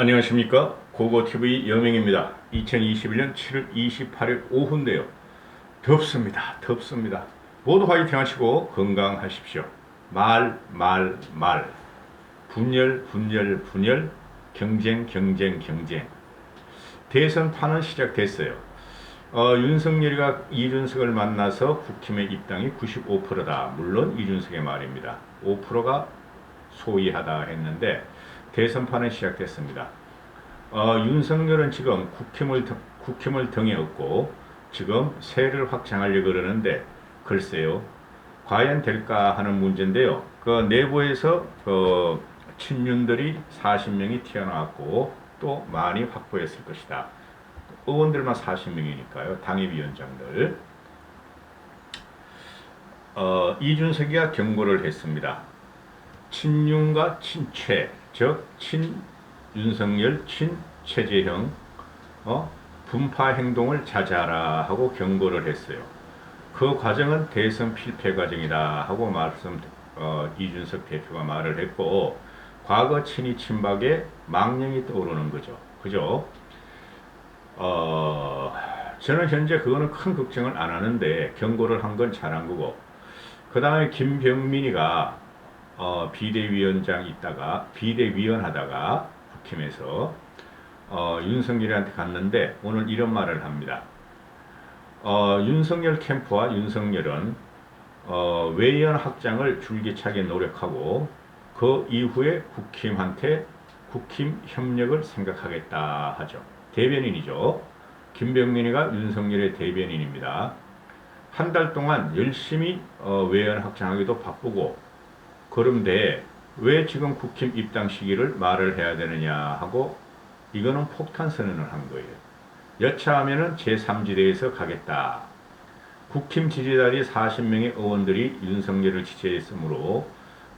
안녕하십니까, 고고TV 여명입니다. 2021년 7월 28일 오후인데요. 덥습니다. 모두 화이팅 하시고 건강하십시오. 말 분열, 경쟁. 대선판은 시작됐어요. 윤석열이가 이준석을 만나서 국힘의 입당이 95%다. 물론 이준석의 말입니다. 5%가 소이하다 했는데 대선판은 시작됐습니다. 윤석열은 지금 국힘을 등에 업고 지금 세를 확장하려고 그러는데 글쎄요, 과연 될까 하는 문제인데요. 그 내부에서 친윤들이 40명이 튀어나왔고 또 많이 확보했을 것이다. 의원들만 40명이니까요. 당협위원장들. 이준석이가 경고를 했습니다. 친윤과 친최, 즉 친윤석열, 친최재형 분파 행동을 자제하라 하고 경고를 했어요. 그 과정은 대선 필패 과정이다 하고 이준석 대표가 말을 했고, 과거 친이 친박의 망령이 떠오르는 거죠. 그죠? 저는 현재 그거는 큰 걱정을 안 하는데 경고를 한 건 잘한 거고, 그 다음에 김병민이가 비대위원 하다가 국힘에서 윤석열한테 갔는데 오늘 이런 말을 합니다. 윤석열 캠프와 윤석열은 외연 확장을 줄기차게 노력하고 그 이후에 국힘 협력을 생각하겠다 하죠. 대변인이죠. 김병민이가 윤석열의 대변인입니다. 한 달 동안 열심히 외연 확장하기도 바쁘고, 그런데 왜 지금 국힘 입당 시기를 말을 해야 되느냐 하고, 이거는 폭탄 선언을 한 거예요. 여차하면은 제3지대에서 가겠다. 국힘 지지자리 40명의 의원들이 윤석열을 지지했으므로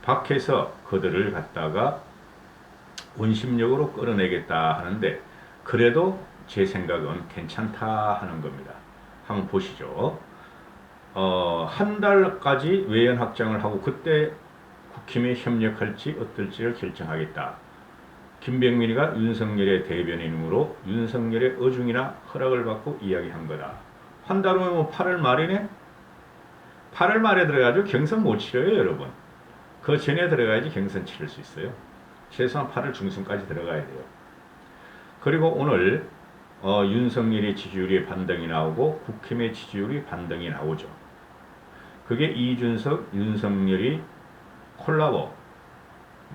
밖에서 그들을 갖다가 원심력으로 끌어내겠다 하는데, 그래도 제 생각은 괜찮다 하는 겁니다. 한번 보시죠. 한 달까지 외연 확장을 하고 그때 국힘에 협력할지 어떨지를 결정하겠다. 김병민이가 윤석열의 대변인이므로 윤석열의 어중이나 허락을 받고 이야기한 거다. 한 달 후면 8월 말이네? 8월 말에 들어가지고 경선 못 치러요, 여러분. 그 전에 들어가야지 경선 치를 수 있어요. 최소한 8월 중순까지 들어가야 돼요. 그리고 오늘 윤석열의 지지율이 반등이 나오고 국힘의 지지율이 반등이 나오죠. 그게 이준석, 윤석열이 콜라보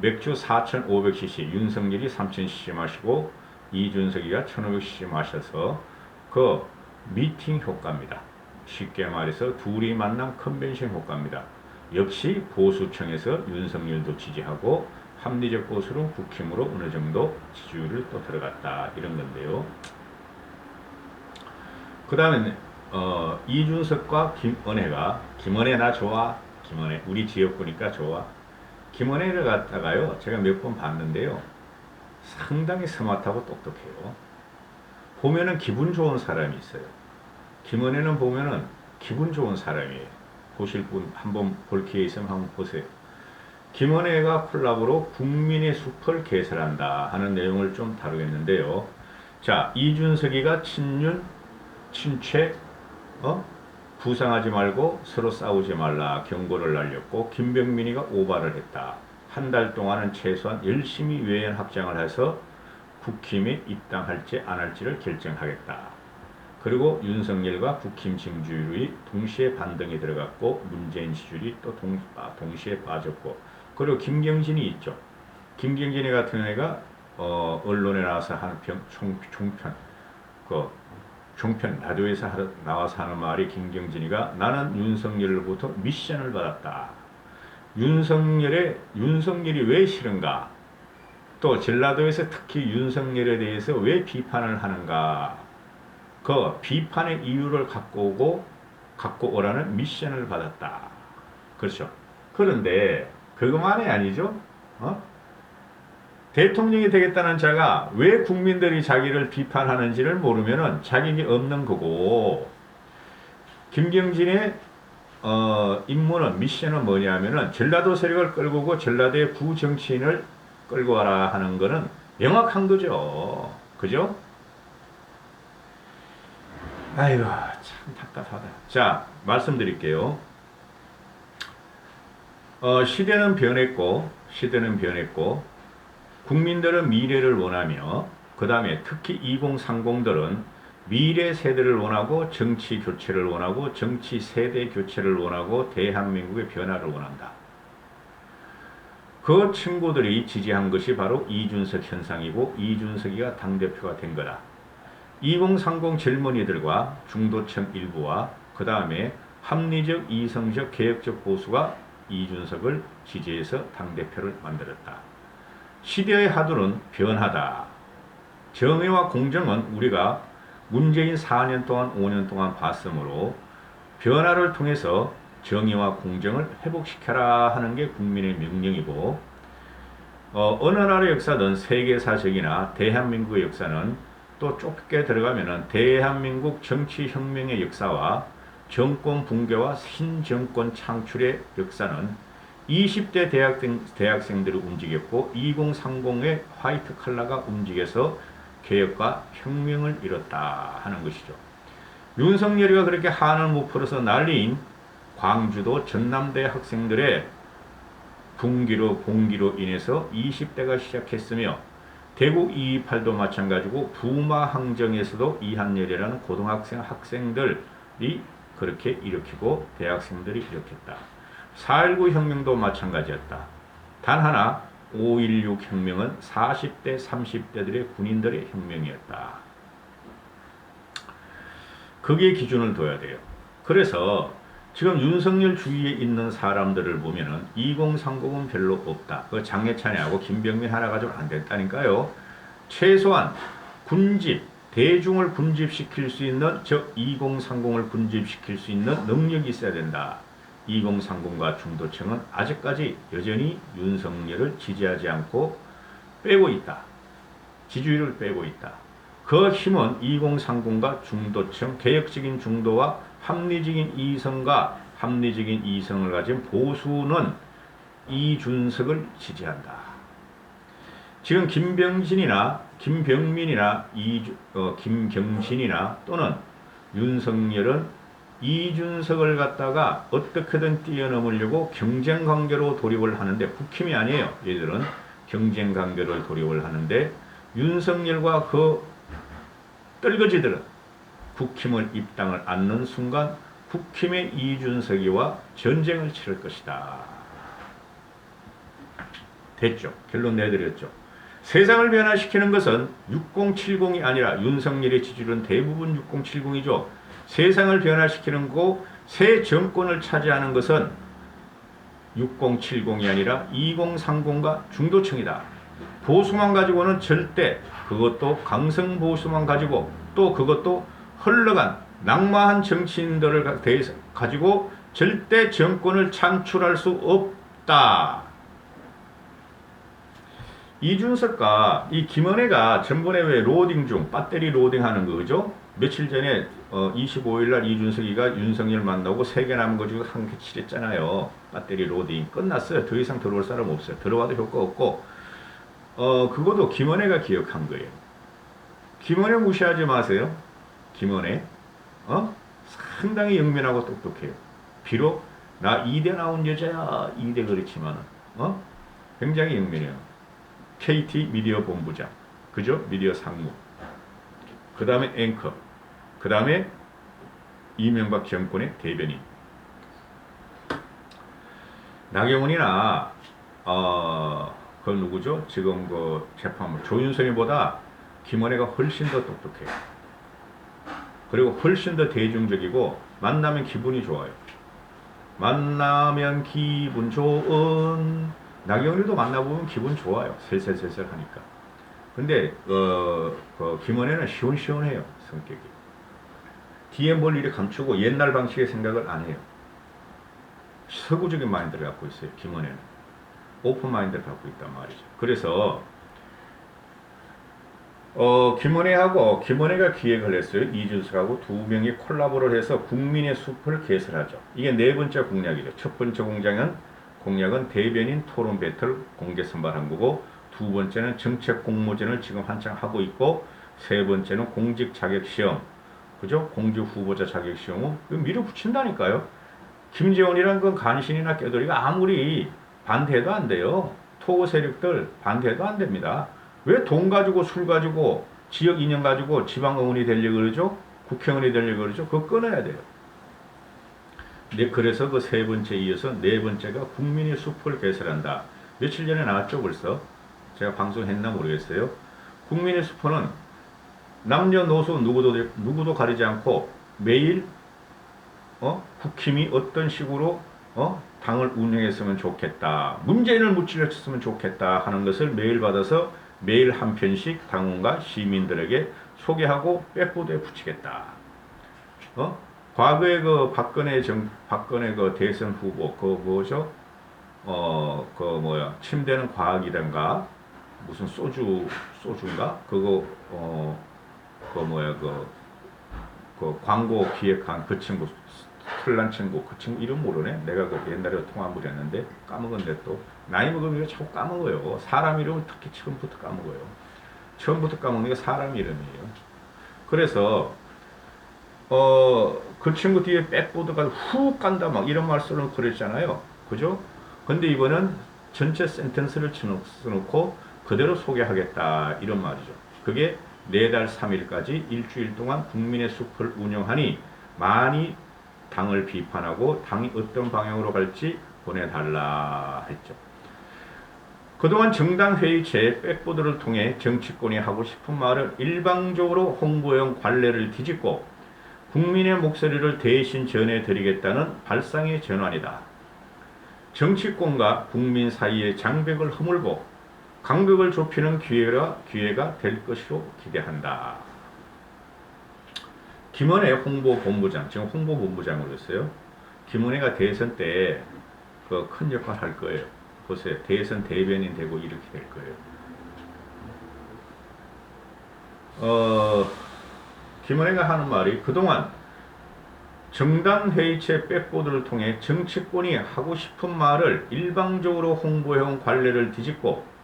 맥주 4,500cc, 윤석열이 3,000cc 마시고 이준석이가 1,500cc 마셔서 그 미팅 효과입니다. 쉽게 말해서 둘이 만난 컨벤션 효과입니다. 역시 보수층에서 윤석열도 지지하고 합리적 보수는 국힘으로 어느 정도 지지율을 또 들어갔다, 이런 건데요. 그 다음에 이준석과 김은혜 나 좋아. 김은혜 우리 지역구니까 좋아. 김은혜를 갖다가요, 제가 몇 번 봤는데요, 상당히 스마트하고 똑똑해요. 보면은 기분 좋은 사람이 있어요. 김은혜는 보면은 기분 좋은 사람이에요. 보실 분 한번 볼 기회 있으면 한번 보세요. 김은혜가 콜라보로 국민의 숲을 개설한다 하는 내용을 좀 다루겠는데요. 자, 이준석이가 친윤, 친최, 부상하지 말고 서로 싸우지 말라 경고를 날렸고, 김병민이가 오바를 했다. 한 달 동안은 최소한 열심히 외연 확장을 해서 국힘에 입당할지 안 할지를 결정하겠다. 그리고 윤석열과 국힘 지지율이 동시에 반등이 들어갔고 문재인 지지율이 또 동시에 빠졌고, 그리고 김경진이 있죠. 김경진이 같은 애가 언론에 나와서 하는 종편 라디오에서 나와서 하는 말이, 김경진이가 나는 윤석열로부터 미션을 받았다. 윤석열이 왜 싫은가? 또 전라도에서 특히 윤석열에 대해서 왜 비판을 하는가? 그 비판의 이유를 갖고 오라는 미션을 받았다. 그렇죠. 그런데 그것만이 아니죠. 대통령이 되겠다는 자가 왜 국민들이 자기를 비판하는지를 모르면은 자격이 없는 거고, 김경진의 임무는, 미션은 뭐냐면은 전라도 세력을 끌고 오고 전라도의 구정치인을 끌고 와라 하는 거는 명확한 거죠. 그죠? 아이고, 참 답답하다. 자, 말씀드릴게요. 시대는 변했고, 국민들은 미래를 원하며, 그 다음에 특히 2030들은 미래 세대를 원하고, 정치 교체를 원하고, 정치 세대 교체를 원하고, 대한민국의 변화를 원한다. 그 친구들이 지지한 것이 바로 이준석 현상이고, 이준석이가 당대표가 된 거다. 2030 젊은이들과 중도층 일부와 그 다음에 합리적, 이성적, 개혁적 보수가 이준석을 지지해서 당대표를 만들었다. 시대의 하도는 변하다. 정의와 공정은 우리가 문재인 4년 동안 5년 동안 봤으므로 변화를 통해서 정의와 공정을 회복시켜라 하는 게 국민의 명령이고, 어느 나라의 역사든 세계사적이나 대한민국의 역사는 또 좁게 들어가면은 대한민국 정치혁명의 역사와 정권 붕괴와 신정권 창출의 역사는 20대 대학생들이 움직였고 2030의 화이트 칼라가 움직여서 개혁과 혁명을 이뤘다 하는 것이죠. 윤석열이가 그렇게 한을 못 풀어서 난리인 광주도 전남대 학생들의 봉기로 인해서 20대가 시작했으며 대구 228도 마찬가지고 부마항정에서도 이한열이라는 고등학생 학생들이 그렇게 일으키고 대학생들이 일으켰다. 4.19 혁명도 마찬가지였다. 단 하나 5.16 혁명은 40대 30대들의 군인들의 혁명이었다. 거기에 기준을 둬야 돼요. 그래서 지금 윤석열 주위에 있는 사람들을 보면은 2030은 별로 없다. 그 장해찬이하고 김병민 하나 가지고 안 됐다니까요. 최소한 군집, 대중을 군집시킬 수 있는, 즉 2030을 군집시킬 수 있는 능력이 있어야 된다. 2030과 중도층은 아직까지 여전히 윤석열을 지지하지 않고 빼고 있다. 지지율을 빼고 있다. 그 힘은 2030과 중도층, 개혁적인 중도와 합리적인 이성과 합리적인 이성을 가진 보수는 이준석을 지지한다. 지금 김병민이나 김경진이나 또는 윤석열은 이준석을 갖다가 어떻게든 뛰어넘으려고 경쟁 관계로 돌입을 하는데, 국힘이 아니에요. 얘들은 경쟁 관계를 돌입을 하는데 윤석열과 그 떨거지들은 국힘을 입당을 않는 순간 국힘의 이준석이와 전쟁을 치를 것이다. 됐죠. 결론 내드렸죠. 세상을 변화시키는 것은 6070이 아니라 윤석열의 지지율은 대부분 6070이죠. 세상을 변화시키는 거, 새 정권을 차지하는 것은 6070이 아니라 2030과 중도층이다. 보수만 가지고는 절대, 그것도 강성 보수만 가지고, 또 그것도 흘러간 낙마한 정치인들을 가지고 절대 정권을 창출할 수 없다. 이준석과 이 김은혜가 전번에 왜 로딩 중 배터리 로딩하는 거 그죠? 며칠 전에 25일날 이준석이가 윤석열 만나고 3개 남은 거 주고 한 개 칠했잖아요. 배터리 로딩 끝났어요. 더 이상 들어올 사람 없어요. 들어와도 효과 없고, 그것도 김은혜가 기억한 거예요. 김은혜 무시하지 마세요. 김은혜, 상당히 영민하고 똑똑해요. 비록 나 2대 나온 여자야, 2대 그렇지만은, 굉장히 영민해요. KT 미디어 본부장, 그죠? 미디어 상무. 그 다음에 앵커. 그 다음에 이명박 정권의 대변인. 나경원이나, 그 누구죠? 지금 그 재판부 조윤선이보다 김은혜가 훨씬 더 똑똑해요. 그리고 훨씬 더 대중적이고, 만나면 기분이 좋아요. 만나면 기분 좋은, 나경원이도 만나보면 기분 좋아요. 슬슬슬슬 하니까. 근데 김은혜는 시원시원해요. 성격이. 뒤에 뭘 이렇게 감추고 옛날 방식의 생각을 안 해요. 서구적인 마인드를 갖고 있어요. 김은혜는. 오픈 마인드를 갖고 있단 말이죠. 그래서 김은혜가 기획을 했어요. 이준석하고 두 명이 콜라보를 해서 국민의 숲을 개설하죠. 이게 네 번째 공약이죠. 첫 번째 공약은 대변인 토론 배틀 공개 선발한 거고, 두 번째는 정책 공모전을 지금 한창 하고 있고, 세 번째는 공직 자격 시험. 그죠? 공직 후보자 자격 시험은 밀어붙인다니까요. 김재원이란 그 간신이나 껴돌이가 아무리 반대해도 안 돼요. 토고 세력들 반대해도 안 됩니다. 왜 돈 가지고 술 가지고 지역 인연 가지고 지방의원이 되려고 그러죠? 국회의원이 되려고 그러죠? 그거 끊어야 돼요. 네, 그래서 그 세 번째 이어서 네 번째가 국민의 숲을 개설한다. 며칠 전에 나왔죠, 벌써. 제가 방송했나 모르겠어요. 국민의 숲은 남녀노소 누구도 가리지 않고 매일 국힘이 어떤 식으로 당을 운영했으면 좋겠다, 문재인을 무찔러쳤으면 좋겠다 하는 것을 매일 받아서 매일 한 편씩 당원과 시민들에게 소개하고 백보드에 붙이겠다. 과거에 그 박근혜 그 대선 후보 그 뭐죠? 침대는 과학이던가 무슨 소주인가 그거 그 광고 기획한 그 친구, 털난 친구, 그 친구 이름 모르네. 내가 그 옛날에 통화물 했는데 까먹었는데 또 나이 먹으면 자꾸 까먹어요. 사람 이름은 특히 처음부터 까먹어요. 처음부터 까먹는 게 사람 이름이에요. 그래서 그 친구 뒤에 백보드가 훅 간다 막 이런 말 쓰는 그랬잖아요. 그죠? 근데 이번은 전체 센텐스를 써놓고 그대로 소개하겠다 이런 말이죠. 그게 4달 3일까지 일주일 동안 국민의 숲을 운영하니 많이 당을 비판하고 당이 어떤 방향으로 갈지 보내달라 했죠. 그동안 정당회의체 백보드를 통해 정치권이 하고 싶은 말을 일방적으로 홍보형 관례를 뒤집고 국민의 목소리를 대신 전해드리겠다는 발상의 전환이다. 정치권과 국민 사이의 장벽을 허물고 간격을 좁히는 기회가 될 것으로 기대한다. 김은혜 홍보본부장, 지금 홍보본부장으로 했어요. 김은혜가 대선 때 그 큰 역할 할 거예요. 보세요. 대선 대변인 되고 이렇게 될 거예요. 김은혜가 하는 말이 그동안 정당회의체 백보드를 통해 정치권이 하고 싶은 말을 일방적으로 홍보형 관례를 뒤집고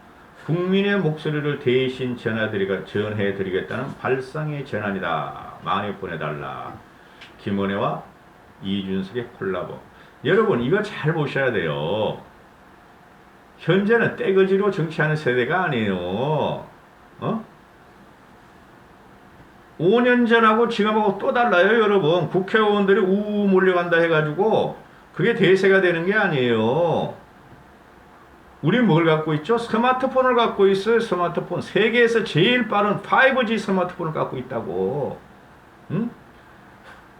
국민의 목소리를 대신 전해드리겠다는 발상의 전환이다. 많이 보내달라. 김은혜와 이준석의 콜라보. 여러분 이거 잘 보셔야 돼요. 현재는 떼거지로 정치하는 세대가 아니에요. 5년 전하고 지금하고 또 달라요, 여러분. 국회의원들이 우우 몰려간다 해가지고 그게 대세가 되는 게 아니에요. 우리 뭘 갖고 있죠? 스마트폰을 갖고 있어요. 스마트폰. 세계에서 제일 빠른 5G 스마트폰을 갖고 있다고. 응?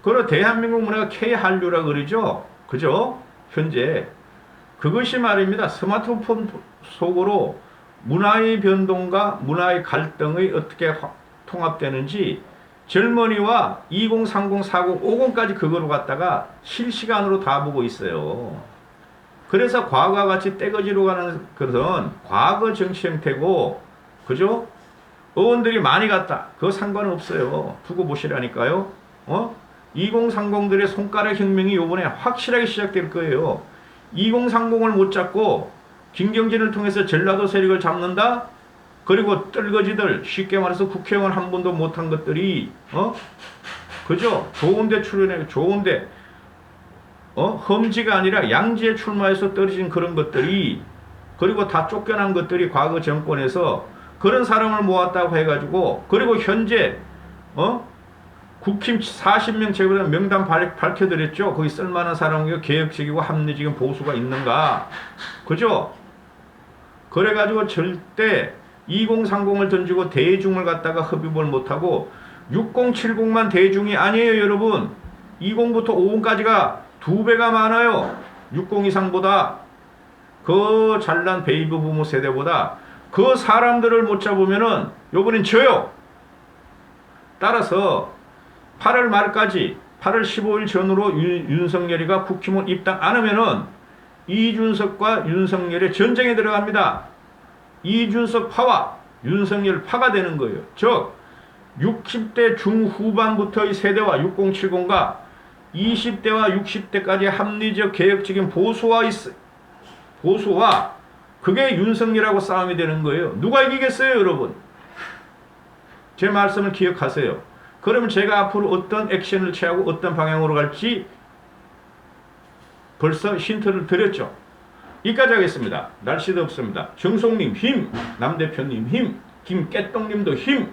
그리고 대한민국 문화가 K-한류라 그러죠? 그죠? 현재. 그것이 말입니다. 스마트폰 속으로 문화의 변동과 문화의 갈등이 어떻게 통합되는지 젊은이와 2030, 40, 50까지 그거로 갖다가 실시간으로 다 보고 있어요. 그래서 과거와 같이 떼거지로 가는 그런 과거 정치 형태고, 그죠? 의원들이 많이 갔다. 그거 상관은 없어요. 두고 보시라니까요. 2030들의 손가락 혁명이 요번에 확실하게 시작될 거예요. 2030을 못 잡고 김경진을 통해서 전라도 세력을 잡는다? 그리고 뜰거지들, 쉽게 말해서 국회의원 한 번도 못한 것들이, 그죠? 좋은데 출연해, 좋은데, 험지가 아니라 양지에 출마해서 떨어진 그런 것들이, 그리고 다 쫓겨난 것들이 과거 정권에서 그런 사람을 모았다고 해가지고, 그리고 현재, 국힘 40명 제거된 명단 밝혀드렸죠? 거기 쓸만한 사람이 개혁적이고 합리적인 보수가 있는가? 그죠? 그래가지고 절대 2030을 던지고 대중을 갖다가 흡입을 못하고 6070만 대중이 아니에요, 여러분. 20부터 50까지가 2배가 많아요. 60 이상보다. 그 잘난 베이비 부모 세대보다 그 사람들을 못 잡으면은 요번엔 져요. 따라서 8월 말까지 8월 15일 전후로 윤석열이가 국힘을 입당 안 하면은 이준석과 윤석열의 전쟁에 들어갑니다. 이준석 파와 윤석열 파가 되는 거예요. 즉 60대 중후반부터의 세대와 6070과 20대와 60대까지 합리적 개혁적인 보수와 그게 윤석열하고 싸움이 되는 거예요. 누가 이기겠어요, 여러분? 제 말씀을 기억하세요. 그러면 제가 앞으로 어떤 액션을 취하고 어떤 방향으로 갈지 벌써 힌트를 드렸죠. 이까지 하겠습니다. 날씨도 없습니다. 정송님 힘, 남 대표님 힘, 김깨똥님도 힘.